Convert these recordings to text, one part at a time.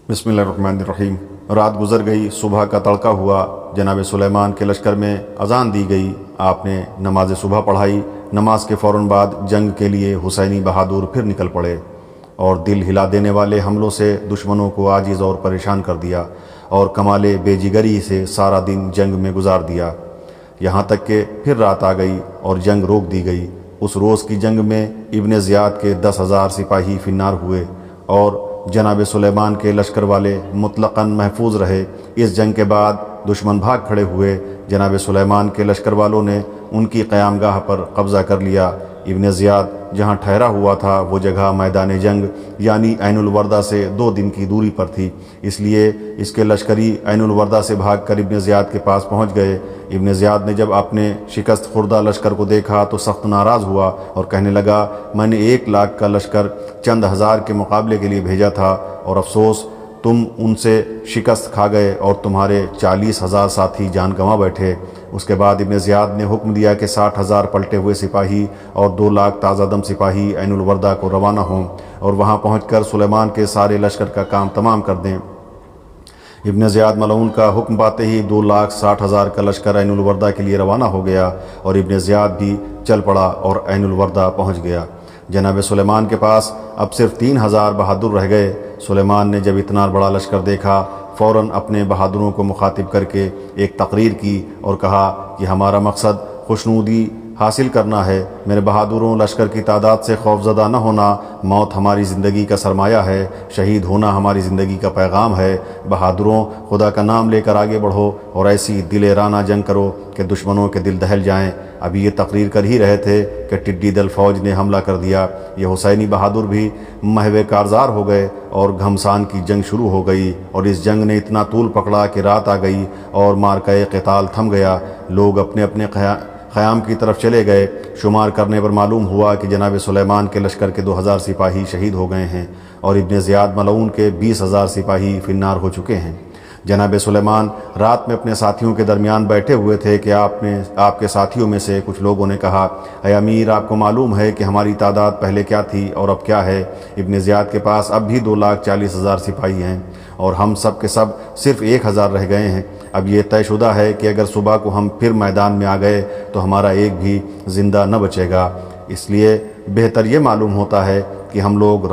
बिस्मिल्लाहिर्रहमानिर्रहीम। रात गुजर गई, सुबह का तड़का हुआ। जनाब सुलेमान के लश्कर में अजान दी गई। आपने नमाज सुबह पढ़ाई। नमाज के फ़ौरन बाद जंग के लिए हुसैनी बहादुर फिर निकल पड़े और दिल हिला देने वाले हमलों से दुश्मनों को आजिज़ और परेशान कर दिया और कमाले बेजिगरी से सारा दिन जंग में गुजार दिया। यहाँ तक कि फिर रात आ गई और जंग रोक दी गई। उस रोज़ की जंग में इब्न ज़ियाद के 10,000 सिपाही फिन्नार हुए और जनाब सुलेमान के लश्कर वाले मुतलक़न महफूज रहे। इस जंग के बाद दुश्मन भाग खड़े हुए। जनाब सुलेमान के लश्कर वालों ने उनकी क़यामगाह पर कब्ज़ा कर लिया। इब्न ज़ियाद जहाँ ठहरा हुआ था वो जगह मैदान जंग यानी ऐनुल वर्दा से 2 दिन की दूरी पर थी। इसलिए इसके लश्करी ऐनुल वर्दा से भागकर इब्न ज़ियाद के पास पहुँच गए। इब्न ज़ियाद ने जब अपने शिकस्त खुर्दा लश्कर को देखा तो सख्त नाराज़ हुआ और कहने लगा, मैंने 1 लाख का लश्कर चंद हज़ार के मुकाबले के लिए भेजा था और अफसोस तुम उनसे शिकस्त खा गए और तुम्हारे 40,000 साथी जान गंवा बैठे। उसके बाद इब्न ज़ियाद ने हुक्म दिया कि 60,000 पलटे हुए सिपाही और 2 लाख ताज़ादम सिपाही ऐनुल वर्दा को रवाना हों और वहाँ पहुँचकर सुलेमान के सारे लश्कर का काम तमाम कर दें। इब्न ज़ियाद मलऊन का हुक्म पाते ही 2,60,000 का लश्कर ऐनुल वर्दा के लिए रवाना हो गया और इब्न ज़ियाद भी चल पड़ा और ऐनुल वर्दा पहुँच गया। जनाब सुलेमान के पास अब सिर्फ 3,000 बहादुर रह गए। सुलेमान ने जब इतना बड़ा लश्कर देखा फ़ौरन अपने बहादुरों को मुखातिब करके एक तकरीर की और कहा कि हमारा मकसद खुशनुदी हासिल करना है। मेरे बहादुरों, लश्कर की तादाद से खौफज़दा न होना। मौत हमारी ज़िंदगी का सरमाया है। शहीद होना हमारी ज़िंदगी का पैगाम है। बहादुरों, खुदा का नाम लेकर आगे बढ़ो और ऐसी दिलेराना जंग करो कि दुश्मनों के दिल दहल जाएं। अभी ये तकरीर कर ही रहे थे कि टिड्डी दल फ़ौज ने हमला कर दिया। ये हुसैनी बहादुर भी महवे कारज़ार हो गए और घमसान की जंग शुरू हो गई और इस जंग ने इतना तूल पकड़ा कि रात आ गई और मारकाए क़िताल थम गया। लोग अपने अपने ख़याम की तरफ चले गए। शुमार करने पर मालूम हुआ कि जनाब सुलेमान के लश्कर के 2,000 सिपाही शहीद हो गए हैं और इब्न ज़ियाद मलऊन के 20,000 सिपाही फिन्नार हो चुके हैं। जनाब सुलेमान रात में अपने साथियों के दरमियान बैठे हुए थे कि आपके साथियों में से कुछ लोगों ने कहा, ऐ अमीर, आपको मालूम है कि हमारी तादाद पहले क्या थी और अब क्या है। इब्न ज़ियाद के पास अब भी 2,40,000 सिपाही हैं और हम सब के सब सिर्फ 1,000 रह गए हैं। अब ये तयशुदा है कि अगर सुबह को हम फिर मैदान में आ गए तो हमारा एक भी ज़िंदा न बचेगा। इसलिए बेहतर ये मालूम होता है कि हम लोग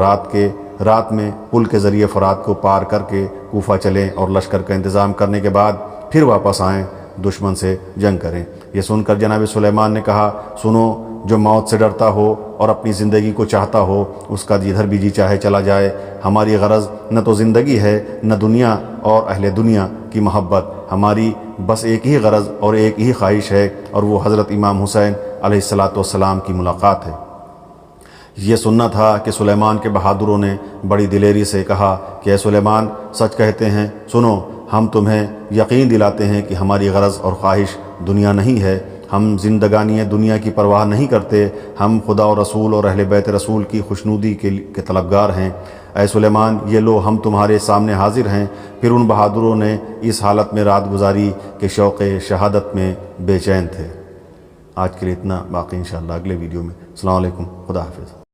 रात में पुल के ज़रिए फ़रात को पार करके कूफा चलें और लश्कर का इंतज़ाम करने के बाद फिर वापस आएँ, दुश्मन से जंग करें। ये सुनकर जनाब सुलेमान ने कहा, सुनो, जो मौत से डरता हो और अपनी ज़िंदगी को चाहता हो उसका जिधर भी जी चाहे चला जाए। हमारी गरज न तो ज़िंदगी है न दुनिया और अहले दुनिया की मोहब्बत। हमारी बस एक ही गरज और एक ही ख्वाहिश है और वो हज़रत इमाम हुसैन अलैहिस्सलाम की मुलाकात है। ये सुनना था कि सुलेमान के बहादुरों ने बड़ी दिलेरी से कहा कि ए सुलेमान, सच कहते हैं, सुनो, हम तुम्हें यकीन दिलाते हैं कि हमारी गरज और ख्वाहिश दुनिया नहीं है। हम जिंदगानी दुनिया की परवाह नहीं करते। हम खुदा और रसूल और अहले बैत रसूल की खुशनुदी के तलबगार हैं। ऐ सुलेमान, ये लो, हम तुम्हारे सामने हाजिर हैं। फिर उन बहादुरों ने इस हालत में रात गुजारी कि शौक़ शहादत में बेचैन थे। आज के लिए इतना, बाकी इंशाअल्लाह अगले वीडियो में। अस्सलाम वालेकुम, खुदा हाफिज़।